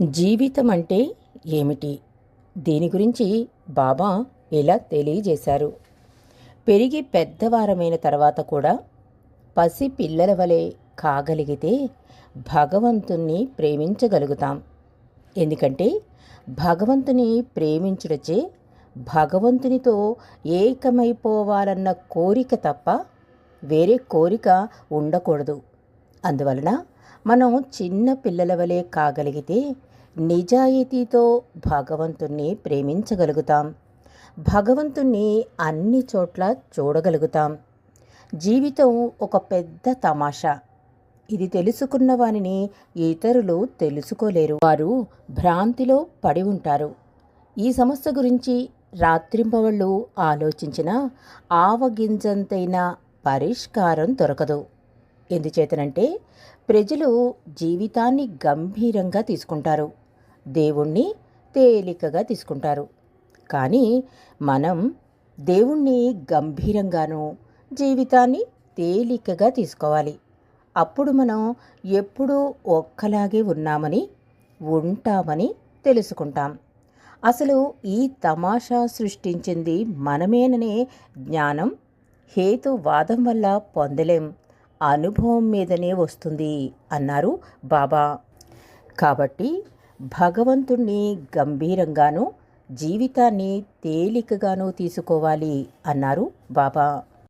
జీవితం అంటే ఏమిటి? దీని గురించి బాబా ఇలా తెలియజేశారు. పెరిగి పెద్దవారమైన తర్వాత కూడా పసి పిల్లల వలె కాగలిగితే భగవంతుణ్ణి ప్రేమించగలుగుతాం. ఎందుకంటే భగవంతుని ప్రేమించుటచే భగవంతునితో ఏకమైపోవాలన్న కోరిక తప్ప వేరే కోరిక ఉండకూడదు. అందువలన మనం చిన్న పిల్లల వలె కాగలిగితే నిజాయితీతో భగవంతుణ్ణి ప్రేమించగలుగుతాం. భగవంతుణ్ణి అన్ని చోట్ల చూడగలుగుతాం. జీవితం ఒక పెద్ద తమాషా. ఇది తెలుసుకున్న వారిని ఇతరులు తెలుసుకోలేరు. వారు భ్రాంతిలో పడి ఉంటారు. ఈ సమస్య గురించి రాత్రింబవళ్ళు ఆలోచించిన ఆవగింజంతైన పరిష్కారం దొరకదు. ఎందుచేతనంటే ప్రజలు జీవితాన్ని గంభీరంగా తీసుకుంటారు, దేవుణ్ణి తేలికగా తీసుకుంటారు. కానీ మనం దేవుణ్ణి గంభీరంగాను జీవితాన్ని తేలికగా తీసుకోవాలి. అప్పుడు మనం ఎప్పుడూ ఒక్కలాగే ఉన్నామని ఉంటామని తెలుసుకుంటాం. అసలు ఈ తమాషా సృష్టించింది మనమేననే జ్ఞానం హేతువాదం వల్ల పొందలేం, అనుభవం మీదనే వస్తుంది అన్నారు బాబా. కాబట్టి భగవంతుణ్ణి గంభీరంగానూ జీవితాన్ని తేలికగానూ తీసుకోవాలి అన్నారు బాబా.